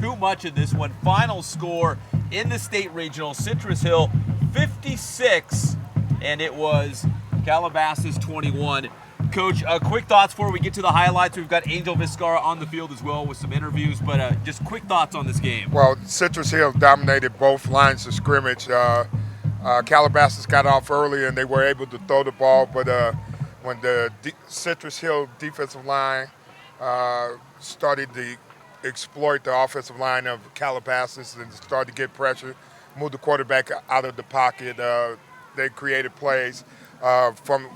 too much in this one. Final score in the state regional, Citrus Hill 56, and it was Calabasas 21. Coach, quick thoughts before we get to the highlights. We've got Angel Vizcarra on the field as well with some interviews, but just quick thoughts on this game. Well, Citrus Hill dominated both lines of scrimmage. Calabasas got off early and they were able to throw the ball, but when the Citrus Hill defensive line started to exploit the offensive line of Calabasas and started to get pressure, move the quarterback out of the pocket, they created plays. From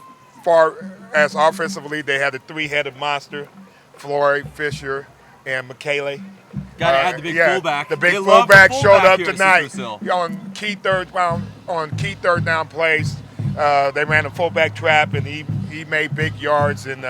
far as offensively, they had a three-headed monster, Floyd, Fisher, and McKaylee. Got to add the big fullback. The big They love fullback the showed up here at tonight Cittus Hill. on key third down plays. They ran a fullback trap, and he made big yards and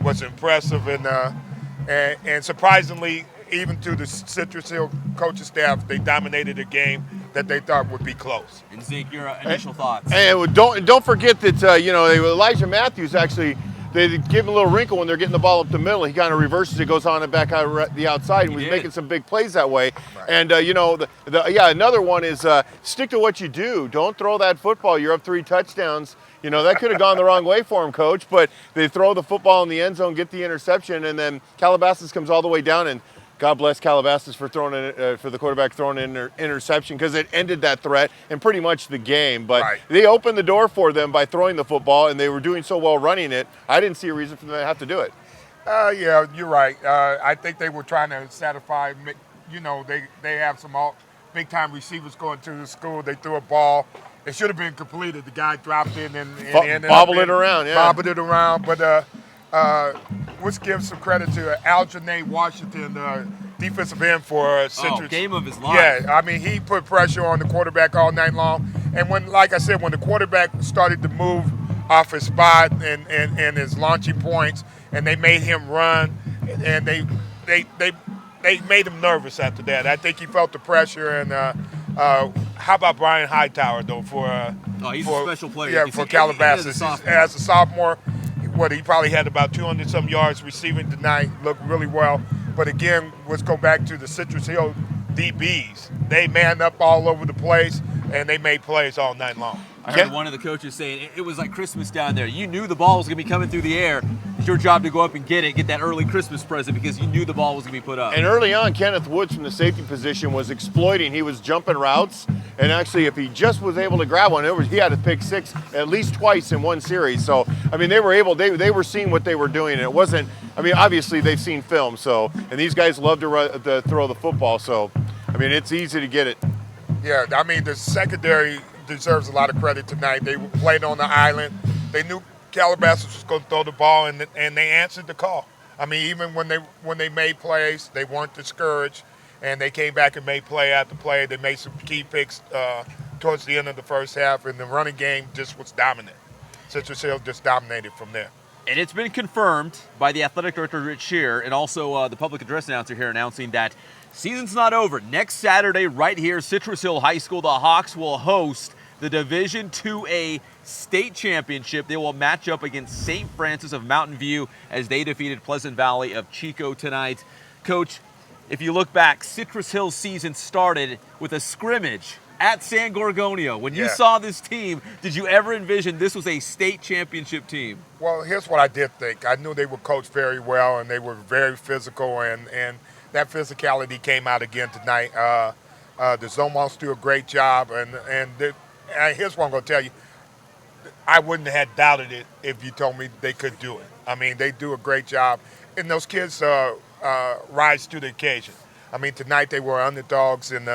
was impressive. And surprisingly, even to the Citrus Hill coaching staff, they dominated a game that they thought would be close. And Zink, your initial thoughts. And don't forget that Elijah Matthews actually, they give him a little wrinkle when they're getting the ball up the middle. He kind of reverses it, goes on and back out the outside, and was making some big plays that way. Right. And another one is stick to what you do. Don't throw that football. You're up 3 touchdowns. That could have gone the wrong way for him, Coach. But they throw the football in the end zone, get the interception, and then Calabasas comes all the way down. And God bless Calabasas for for the quarterback throwing an interception, because it ended that threat and pretty much the game. But They opened the door for them by throwing the football, and they were doing so well running it. I didn't see a reason for them to have to do it. Yeah, you're right. I think they were trying to satisfy. They have some big-time receivers going to the school. They threw a ball. It should have been completed. The guy dropped in and bobbled it around. Yeah, bobbled it around. But let's give some credit to Algernae Washington, defensive end for Citrus. Oh, game of his life. Yeah, I mean, he put pressure on the quarterback all night long. And when the quarterback started to move off his spot and his launching points, and they made him run, and they made him nervous after that. I think he felt the pressure. And how about Brian Hightower, though, he's a special player. Yeah, for Calabasas. As a sophomore, he probably had about 200-some yards receiving tonight, looked really well. But again, let's go back to the Citrus Hill DBs. They manned up all over the place, and they made plays all night long. I heard one of the coaches saying it was like Christmas down there. You knew the ball was going to be coming through the air. It's your job to go up and get that early Christmas present, because you knew the ball was going to be put up. And early on, Kenneth Woods from the safety position was exploiting. He was jumping routes, and actually, if he just was able to grab one, he had to pick 6 at least twice in one series. So, I mean, they were seeing what they were doing. And it wasn't, obviously they've seen film, and these guys love to throw the football. So, it's easy to get it. Yeah, the secondary deserves a lot of credit tonight. They played on the island. They knew Calabasas was going to throw the ball, and they answered the call. Even when they made plays, they weren't discouraged, and they came back and made play after play. They made some key picks towards the end of the first half, and the running game just was dominant. Citrus Hill just dominated from there. And it's been confirmed by the athletic director, Rich Shear, and also the public address announcer here announcing that season's not over. Next Saturday, right here, Citrus Hill High School, the Hawks will host the Division II-A state championship. They will match up against St. Francis of Mountain View as they defeated Pleasant Valley of Chico tonight. Coach, if you look back, Citrus Hill's season started with a scrimmage at San Gorgonio. When you saw this team, did you ever envision this was a state championship team? Well, here's what I did think. I knew they were coached very well, and they were very physical, and that physicality came out again tonight. The Zomos do a great job, and here's what I'm going to tell you. I wouldn't have doubted it if you told me they could do it. They do a great job, and those kids rise to the occasion. Tonight they were underdogs, and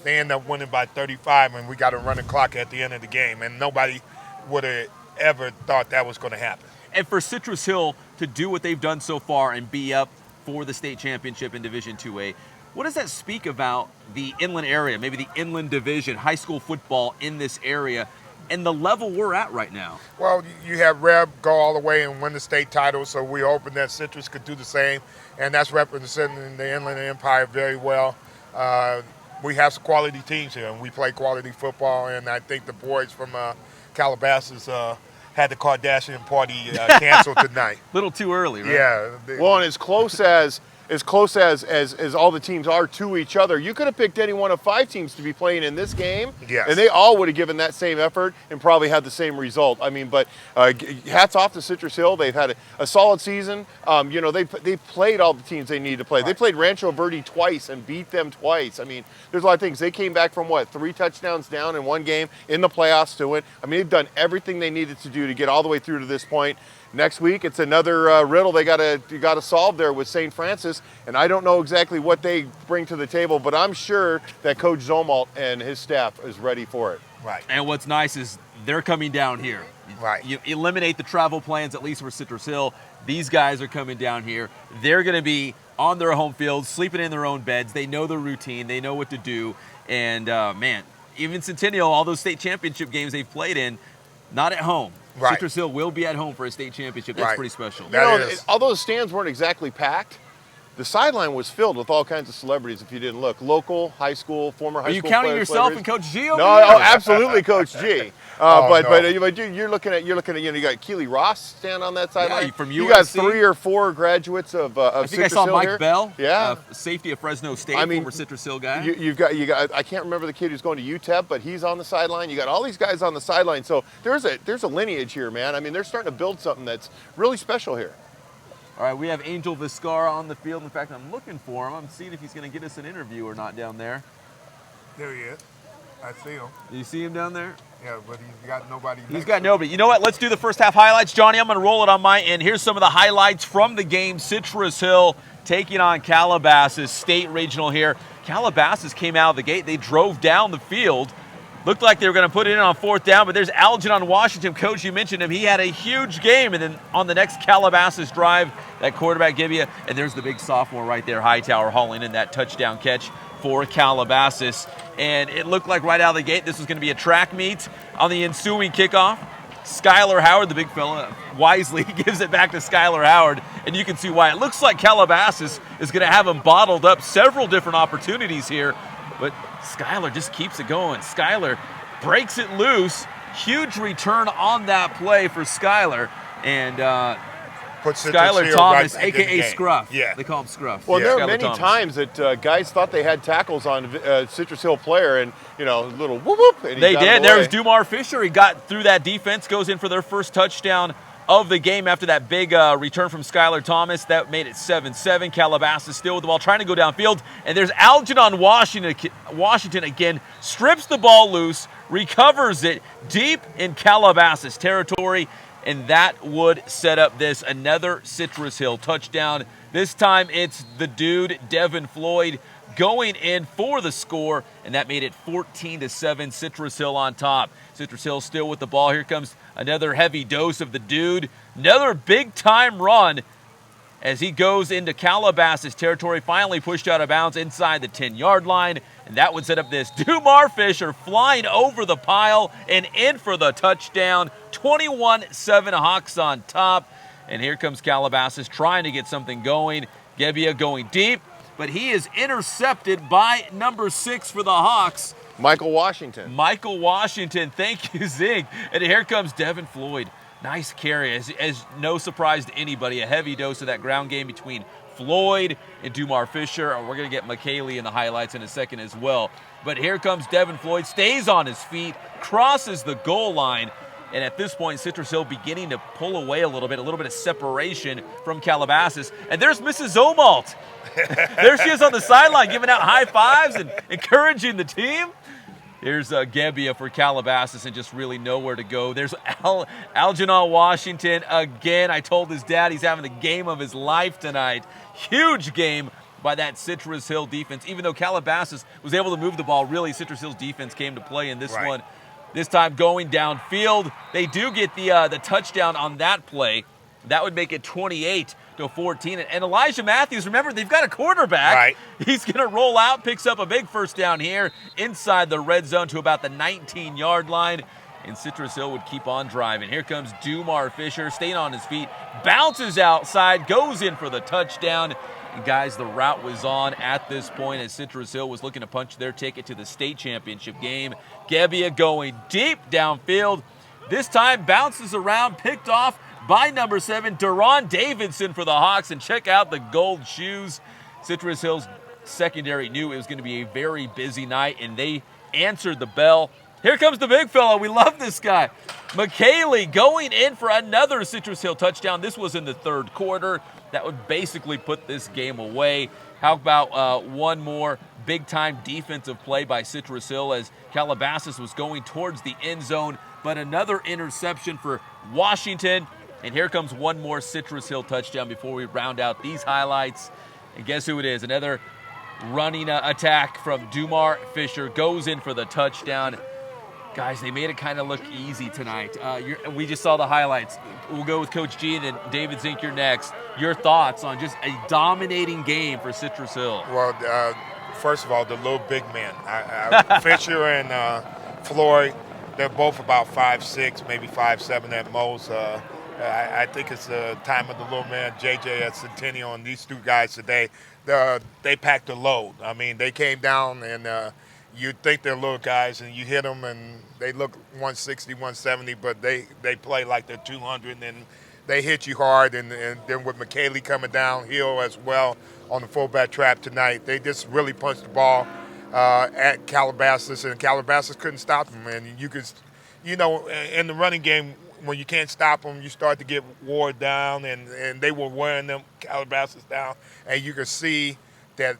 they ended up winning by 35, and we got a running clock at the end of the game, and nobody would have ever thought that was going to happen. And for Citrus Hill to do what they've done so far and be up for the state championship in Division II-A, what does that speak about the inland area, maybe the inland division, high school football in this area, and the level we're at right now? Well, you have Reb go all the way and win the state title, so we're hoping that Citrus could do the same, and that's representing the Inland Empire very well. We have some quality teams here, and we play quality football, and I think the boys from Calabasas had the Kardashian party canceled tonight. A little too early, right? Yeah. Well, and as close as as close as all the teams are to each other. You could have picked any one of 5 teams to be playing in this game, Yes. and they all would have given that same effort and probably had the same result. I mean, but hats off to Citrus Hill. They've had a solid season. You know, they played all the teams they need to play. They played Rancho Verde twice and beat them twice. I mean, there's a lot of things. They came back from, what, 3 touchdowns down in one game in the playoffs to win. I mean, they've done everything they needed to do to get all the way through to this point. Next week, it's another riddle they gotta solve there with St. Francis, and I don't know exactly what they bring to the table, but I'm sure that Coach Zomalt and his staff is ready for it. Right. And what's nice is they're coming down here. Right. You eliminate the travel plans, at least for Citrus Hill. These guys are coming down here. They're going to be on their home field, sleeping in their own beds. They know the routine. They know what to do. And, man, even Centennial, all those state championship games they've played in, not at home. Right. Citrus Hill will be at home for a state championship. That's Right. pretty special. You know, although the stands weren't exactly packed, the sideline was filled with all kinds of celebrities if you didn't look. Local, high school, former high Are you school counting players, yourself celebrities. and Coach G over No, here? oh, absolutely, Coach G. Oh, but no. but you're looking at you know, you got Keely Ross stand on that sideline. from you got USC. 3 or 4 graduates of I think Citrus I saw Hill Mike here. Bell, Yeah. safety of Fresno State, I mean, former Citrus Hill guy. You got I can't remember the kid who's going to UTEP, but he's on the sideline. You got all these guys on the sideline. So there's a lineage here, man. I mean, they're starting to build something that's really special here. All right, we have Angel Vizcarra on the field. In fact, I'm looking for him. I'm seeing if he's going to get us an interview or not down there. There he is. I see him. Do you see him down there? Yeah, but he's got nobody. He's got nobody. You know what? Let's do the first half highlights. Johnny, I'm going to roll it on my end. Here's some of the highlights from the game. Citrus Hill taking on Calabasas, state regional here. Calabasas came out of the gate. They drove down the field. Looked like they were going to put it in on 4th down, but there's Algernon Washington. Coach, you mentioned him. He had a huge game. And then on the next Calabasas drive, that quarterback Gibbia, and there's the big sophomore right there, Hightower, hauling in that touchdown catch for Calabasas. And it looked like right out of the gate, this was going to be a track meet. On the ensuing kickoff, Skylar Howard, the big fella, wisely gives it back to Skylar Howard, and you can see why. It looks like Calabasas is going to have him bottled up. Several different opportunities here, but Skylar just keeps it going. Skylar breaks it loose. Huge return on that play for Skylar. And Skylar Thomas, a.k.a. Scruff. Yeah. They call him Scruff. Well, there Skylar are many Thomas. times that guys thought they had tackles on Citrus Hill player, and you know, a little whoop whoop. And he They got did. him There away. was Dumar Fisher. He got through that defense, goes in for their first touchdown of the game after that big return from Skylar Thomas. That made it 7-7. Calabasas still with the ball, trying to go downfield. And there's Algernon Washington again, strips the ball loose, recovers it deep in Calabasas territory, and that would set up this another Citrus Hill touchdown. This time it's the dude, Devin Floyd, going in for the score, and that made it 14-7, Citrus Hill on top. Citrus Hill still with the ball. Here comes another heavy dose of the dude. Another big-time run as he goes into Calabasas territory, finally pushed out of bounds inside the 10-yard line, and that would set up this. Dumar Fisher flying over the pile and in for the touchdown. 21-7 Hawks on top, and here comes Calabasas trying to get something going. Gebbia going deep, but he is intercepted by number 6 for the Hawks. Michael Washington. Michael Washington, thank you, Zink. And here comes Devin Floyd. Nice carry, as no surprise to anybody. A heavy dose of that ground game between Floyd and Dumar Fisher. We're going to get McKaylee in the highlights in a second as well. But here comes Devin Floyd, stays on his feet, crosses the goal line. And at this point, Citrus Hill beginning to pull away a little bit of separation from Calabasas. And there's Mrs. Zomalt. There she is on the sideline giving out high fives and encouraging the team. Here's Gebbia for Calabasas and just really nowhere to go. There's Algernon Washington again. I told his dad he's having the game of his life tonight. Huge game by that Citrus Hill defense. Even though Calabasas was able to move the ball, really Citrus Hill's defense came to play in this one. This time going downfield. They do get the touchdown on that play. That would make it 28-14. And Elijah Matthews, remember, they've got a quarterback. Right. He's going to roll out, picks up a big first down here inside the red zone to about the 19-yard line. And Citrus Hill would keep on driving. Here comes Dumar Fisher, staying on his feet, bounces outside, goes in for the touchdown. And guys, the route was on at this point as Citrus Hill was looking to punch their ticket to the state championship game. Gebbia going deep downfield. This time bounces around, picked off by number 7, Deron Davidson for the Hawks. And check out the gold shoes. Citrus Hill's secondary knew it was going to be a very busy night, and they answered the bell. Here comes the big fella. We love this guy. McKaylee going in for another Citrus Hill touchdown. This was in the third quarter. That would basically put this game away. How about one more big-time defensive play by Citrus Hill as Calabasas was going towards the end zone, but another interception for Washington. And here comes one more Citrus Hill touchdown before we round out these highlights. And guess who it is? Another running attack from Dumar Fisher goes in for the touchdown. Guys, they made it kind of look easy tonight. We just saw the highlights. We'll go with Coach G and then David Zink, you're next. Your thoughts on just a dominating game for Citrus Hill? Well, first of all, the little big men. Fisher and Floyd, they're both about 5'6", maybe 5'7" at most. I think it's the time of the little man, JJ at Centennial, and these two guys today, they packed a load. I mean, they came down and you think they're little guys, and you hit them, and they look 160, 170, but they play like they're 200, and they hit you hard. And then with McKaylee coming downhill as well on the fullback trap tonight, they just really punched the ball at Calabasas, and Calabasas couldn't stop them. And you could, in the running game, when you can't stop them, you start to get wore down, and they were wearing them, Calabasas, down, and you could see that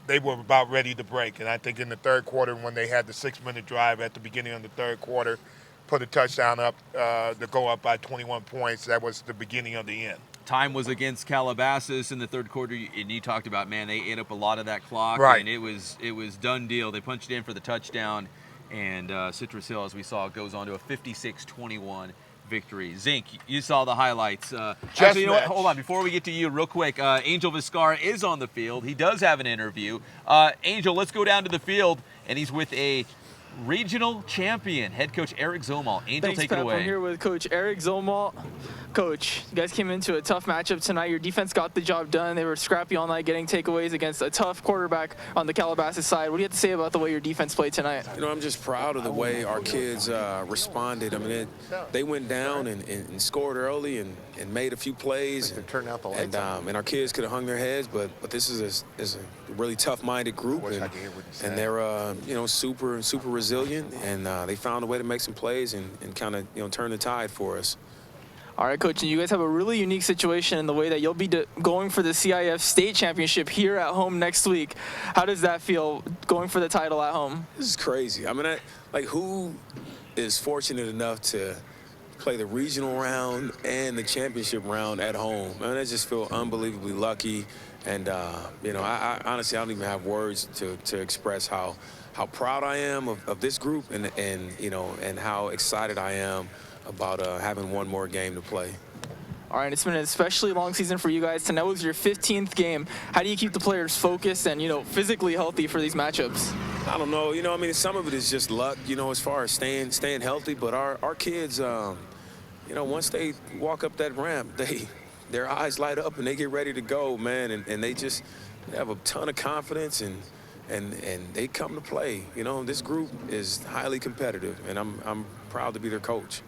they were about ready to break. And I think in the third quarter, when they had the 6-minute drive at the beginning of the third quarter, put a touchdown up to go up by 21 points, that was the beginning of the end. Time was against Calabasas in the third quarter, and you talked about, man, they ate up a lot of that clock, right. And it was done deal. They punched it in for the touchdown, and Citrus Hill, as we saw, goes on to a 56-21 victory. Zink, you saw the highlights. Actually, you know what? Hold on. Before we get to you, real quick, Angel Vizcarra is on the field. He does have an interview. Angel, let's go down to the field, and he's with a regional champion, head coach Eric Zomalt. Angel, Thanks, take Pep. it away. I'm here with Coach Eric Zomalt. Coach, you guys came into a tough matchup tonight. Your defense got the job done. They were scrappy all night, getting takeaways against a tough quarterback on the Calabasas side. What do you have to say about the way your defense played tonight? I'm just proud of the way our kids responded. I mean, they went down and scored early and made a few plays. Turn out the lights. And our kids could have hung their heads, but this is a really tough-minded group, and they're super resilient, and they found a way to make some plays and kind of turn the tide for us. All right, Coach, and you guys have a really unique situation in the way that you'll be going for the CIF State Championship here at home next week. How does that feel, going for the title at home? This is crazy. I mean, who is fortunate enough to play the regional round and the championship round at home? I mean, I just feel unbelievably lucky, and I honestly, I don't even have words to express how proud I am of this group, and how excited I am about having one more game to play. All right, it's been an especially long season for you guys. Tonight was your 15th game. How do you keep the players focused and, physically healthy for these matchups? I don't know. I mean, some of it is just luck, as far as staying healthy. But our kids, once they walk up that ramp, their eyes light up and they get ready to go, man. And they have a ton of confidence and they come to play. This group is highly competitive, and I'm proud to be their coach.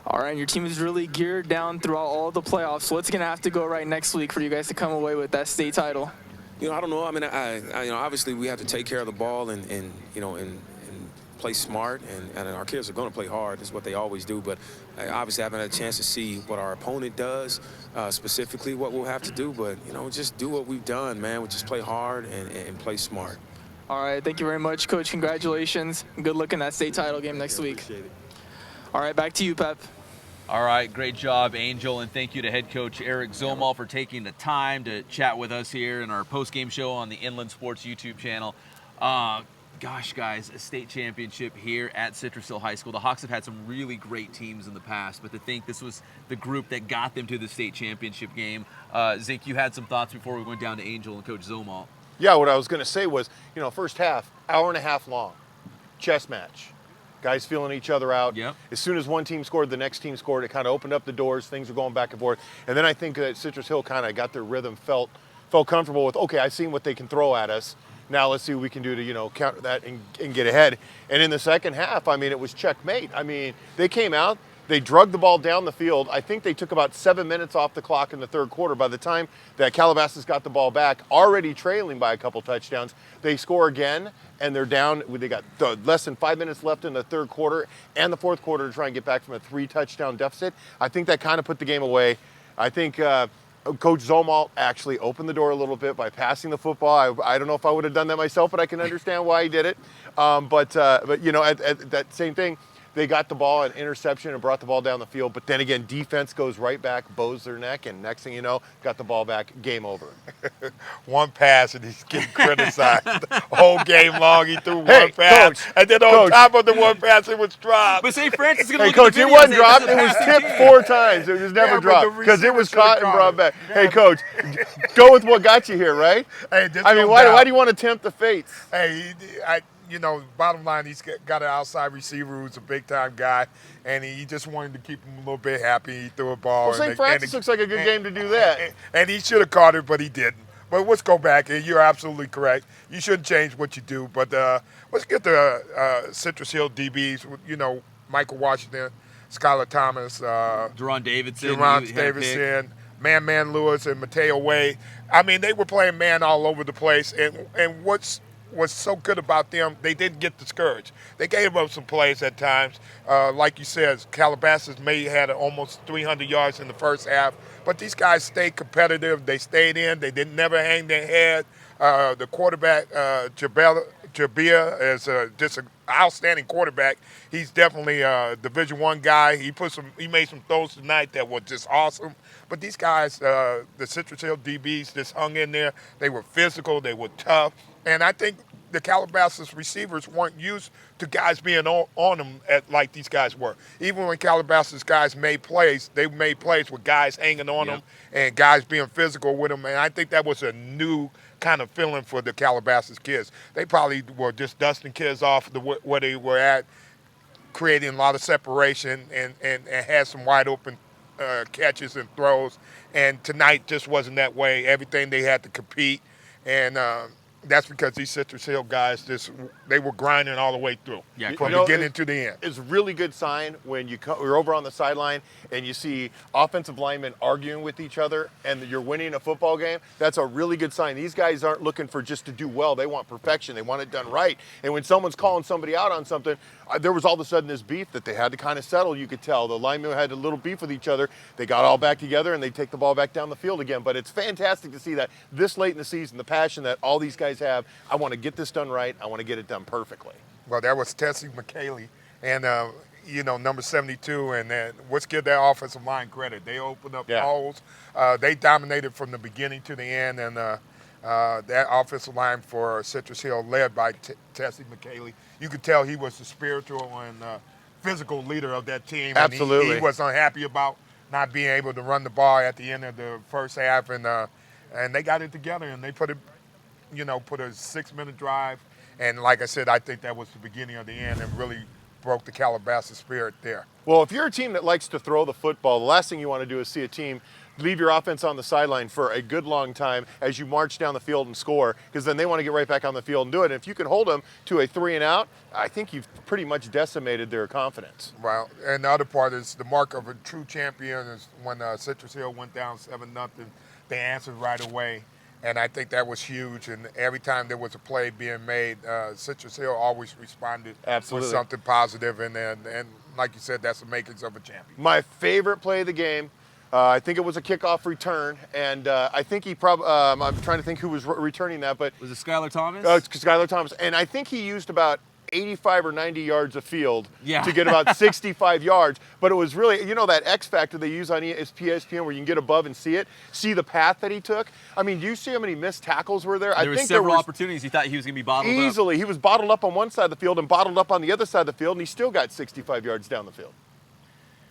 All right, and your team is really geared down throughout all the playoffs. What's going to have to go right next week for you guys to come away with that state title? I don't know. I mean, obviously we have to take care of the ball and play smart, and our kids are going to play hard. That's what they always do. But obviously I haven't had a chance to see what our opponent does, specifically what we'll have to do. But, just do what we've done, man. We just play hard and play smart. All right, thank you very much, Coach. Congratulations. Good luck in that state title game next week. Appreciate it. All right, back to you, Pep. All right, great job, Angel, and thank you to head coach Eric Zomalt for taking the time to chat with us here in our post-game show on the Inland Sports YouTube channel. Gosh, guys, a state championship here at Citrus Hill High School. The Hawks have had some really great teams in the past, but to think this was the group that got them to the state championship game. Zink, you had some thoughts before we went down to Angel and Coach Zomalt. Yeah, what I was going to say was, first half, hour and a half long, chess match. Guys feeling each other out. Yep. As soon as one team scored, the next team scored. It kind of opened up the doors. Things were going back and forth. And then I think that Citrus Hill kind of got their rhythm, felt comfortable with, okay, I've seen what they can throw at us. Now let's see what we can do to, counter that and get ahead. And in the second half, I mean, it was checkmate. I mean, they came out, They drug the ball down the field. I think they took about 7 minutes off the clock in the third quarter. By the time that Calabasas got the ball back, already trailing by a couple touchdowns, they score again, and they're down. They got less than 5 minutes left in the third quarter and the fourth quarter to try and get back from a 3-touchdown deficit. I think that kind of put the game away. I think Coach Zomalt actually opened the door a little bit by passing the football. I don't know if I would have done that myself, but I can understand why he did it. But you know, at that same thing, they got the ball, an interception, and brought the ball down the field. But then again, defense goes right back, bows their neck, and next thing you know, got the ball back, game over. One pass, and he's getting criticized the whole game long. He threw Hey, one pass, Coach, and then on top of the one pass, it was dropped. But St. Francis is going to Hey, look Coach, at the it video wasn't and say, dropped. "This It is a was passing tipped team." 4 times. It was never Yeah, but dropped the because it was receiver caught should've and caught brought it. back. Yeah, Hey, but- Coach, go with what got you here, right? Hey, there's I mean, no why doubt. do you want to tempt the fates? Hey, you know, bottom line, he's got an outside receiver who's a big-time guy, and he just wanted to keep him a little bit happy. He threw a ball. Well, St. Francis looks like a good game to do that. And he should have caught it, but he didn't. But let's go back, and you're absolutely correct. You shouldn't change what you do. But let's get the Citrus Hill DBs, you know, Michael Washington, Skylar Thomas, Jerron Davidson. Jerron he had a pick. Davidson, Man Lewis, and Mateo Wade. I mean, they were playing man all over the place. And what's so good about them, they didn't get discouraged. They gave up some plays at times. Like you said, Calabasas may had almost 300 yards in the first half, but these guys stayed competitive. They stayed in. They didn't never hang their head. The quarterback, Jabia, is just an outstanding quarterback. He's definitely a Division I guy. He made some throws tonight that were just awesome. But these guys, the Citrus Hill DBs, just hung in there. They were physical. They were tough. And I think the Calabasas receivers weren't used to guys being on them like these guys were. Even when Calabasas guys made plays, they made plays with guys hanging on them and guys being physical with them. And I think that was a new kind of feeling for the Calabasas kids. They probably were just dusting kids off where they were at, creating a lot of separation and had some wide open catches and throws. And tonight just wasn't that way. Everything they had to compete. And that's because these Citrus Hill guys, they were grinding all the way through, from beginning to the end. It's a really good sign when you're over on the sideline and you see offensive linemen arguing with each other and you're winning a football game. That's a really good sign. These guys aren't looking for just to do well. They want perfection. They want it done right. And when someone's calling somebody out on something, there was all of a sudden this beef that they had to kind of settle. You could tell the linemen had a little beef with each other. They got all back together and they take the ball back down the field again. But it's fantastic to see that this late in the season, the passion that all these guys have. I want to get this done right. I want to get it done perfectly. Well, that was Tessie McKaylee and, you know, number 72. And let's give that offensive line credit. They opened up holes. They dominated from the beginning to the end. And that offensive line for Citrus Hill, led by Tessie McKaylee, you could tell he was the spiritual and physical leader of that team. Absolutely. And he was unhappy about not being able to run the ball at the end of the first half. And they got it together, and they put a 6-minute drive. And like I said, I think that was the beginning of the end and really broke the Calabasas spirit there. Well, if you're a team that likes to throw the football, the last thing you want to do is see a team leave your offense on the sideline for a good long time as you march down the field and score, because then they want to get right back on the field and do it. And if you can hold them to a 3-and-out, I think you've pretty much decimated their confidence. Well, and the other part is the mark of a true champion is when Citrus Hill went down 7-0, they answered right away. And I think that was huge. And every time there was a play being made, Citrus Hill always responded with something positive. And like you said, that's the makings of a champion. My favorite play of the game, I think it was a kickoff return. And I think he probably, I'm trying to think who was returning that. But Was it Skylar Thomas? Skylar Thomas. And I think he used about 85 or 90 yards of field to get about 65 yards. But it was really, you know, that X factor they use on ESPN where you can get above and see the path that he took. I mean, do you see how many missed tackles were there? There were several opportunities he thought he was going to be bottled up. Easily. He was bottled up on one side of the field and bottled up on the other side of the field, and he still got 65 yards down the field.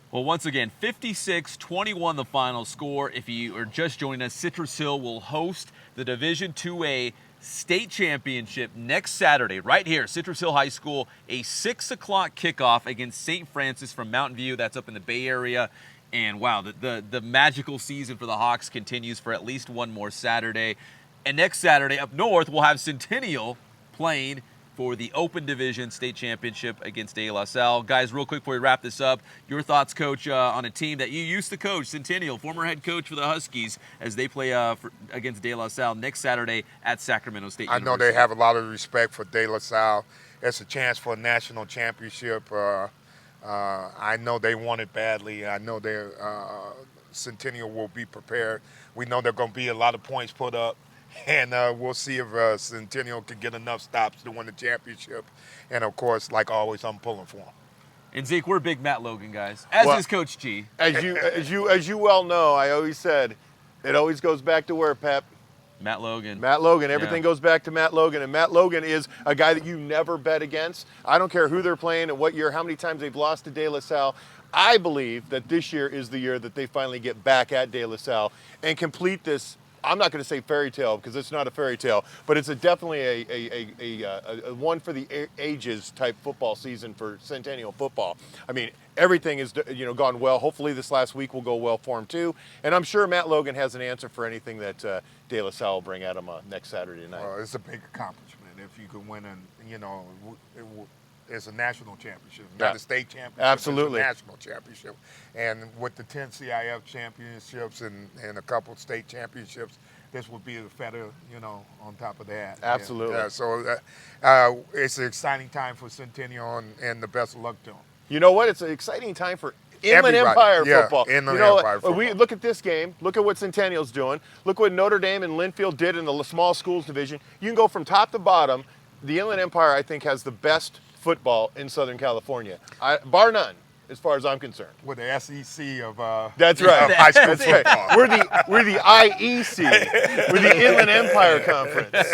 Well, once again, 56-21 the final score. If you are just joining us, Citrus Hill will host the Division II-A state championship next Saturday right here, Citrus Hill High School, a 6 o'clock kickoff against St. Francis from Mountain View. That's up in the Bay Area. And wow, the magical season for the Hawks continues for at least one more Saturday. And next Saturday up north, we'll have Centennial playing for the Open Division State Championship against De La Salle. Guys, real quick before we wrap this up, your thoughts, Coach, on a team that you used to coach, Centennial, former head coach for the Huskies, as they play against De La Salle next Saturday at Sacramento State University. I know they have a lot of respect for De La Salle. It's a chance for a national championship. I know they want it badly. I know their Centennial will be prepared. We know there are going to be a lot of points put up. And we'll see if Centennial can get enough stops to win the championship. And, of course, like always, I'm pulling for them. And, Zeke, we're big Matt Logan guys, as is Coach G. As you well know, I always said, it always goes back to where, Pep? Matt Logan. Matt Logan. Everything goes back to Matt Logan. And Matt Logan is a guy that you never bet against. I don't care who they're playing and what year, how many times they've lost to De La Salle. I believe that this year is the year that they finally get back at De La Salle and complete this. I'm not going to say fairy tale because it's not a fairy tale, but it's definitely a one for the ages type football season for Centennial football. I mean, everything is gone well. Hopefully this last week will go well for him too, and I'm sure Matt Logan has an answer for anything that De La Salle will bring at him next Saturday night. Well, it's a big accomplishment if you could win, and it's a national championship, not a state championship. Absolutely. It's a national championship. And with the 10 CIF championships and a couple state championships, this would be the feather, on top of that. Absolutely. Yeah, so it's an exciting time for Centennial, and the best of luck to them. You know what? It's an exciting time for Inland Empire football. Inland Empire football. We look at this game. Look at what Centennial's doing. Look what Notre Dame and Linfield did in the small schools division. You can go from top to bottom. The Inland Empire, I think, has the best football in Southern California, bar none, as far as I'm concerned. With the SEC of that's right. High school That's football. Right. We're the IEC. We're the Inland Empire Conference.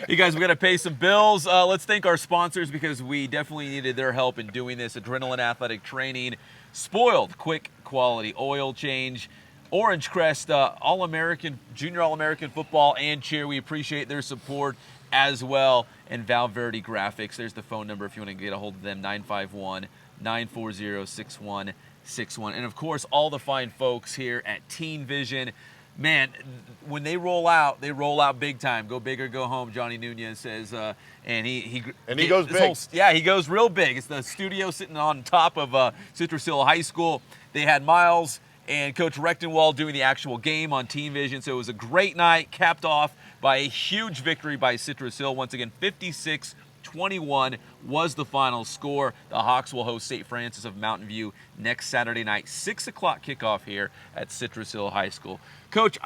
You guys, we got to pay some bills. Let's thank our sponsors because we definitely needed their help in doing this. Adrenaline Athletic Training, Spoiled Quick Quality Oil Change, Orange Crest, All-American, Junior All-American Football and Cheer. We appreciate their support as well. And Valverde Graphics, there's the phone number if you want to get a hold of them, 951-940-6161. And, of course, all the fine folks here at Teen Vision. Man, when they roll out big time. Go big or go home, Johnny Nunez says. And he goes big. He goes real big. It's the studio sitting on top of Citrus Hill High School. They had Miles and Coach Rechtenwald doing the actual game on Teen Vision. So it was a great night, capped off by a huge victory by Citrus Hill. Once again, 56-21 was the final score. The Hawks will host St. Francis of Mountain View next Saturday night, 6 o'clock kickoff here at Citrus Hill High School. Coach,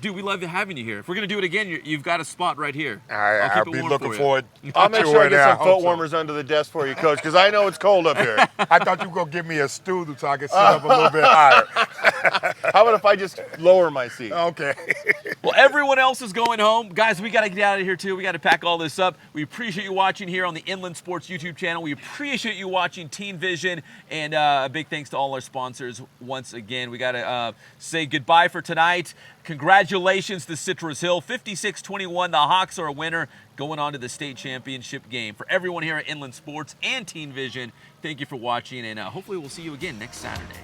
we love having you here. If we're going to do it again, you've got a spot right here. I'll be looking forward to it. I'll make sure I get some foot warmers under the desk for you, Coach, because I know it's cold up here. I thought you were going to give me a stool so I could sit up a little bit higher. How about if I just lower my seat? Okay. Well, everyone else is going home. Guys, we got to get out of here, too. We got to pack all this up. We appreciate you watching here on the Inland Sports YouTube channel. We appreciate you watching Teen Vision. And a big thanks to all our sponsors once again. We got to say goodbye for tonight. Congratulations to Citrus Hill. 56-21. The Hawks are a winner going on to the state championship game. For everyone here at Inland Sports and Teen Vision, thank you for watching. And hopefully we'll see you again next Saturday.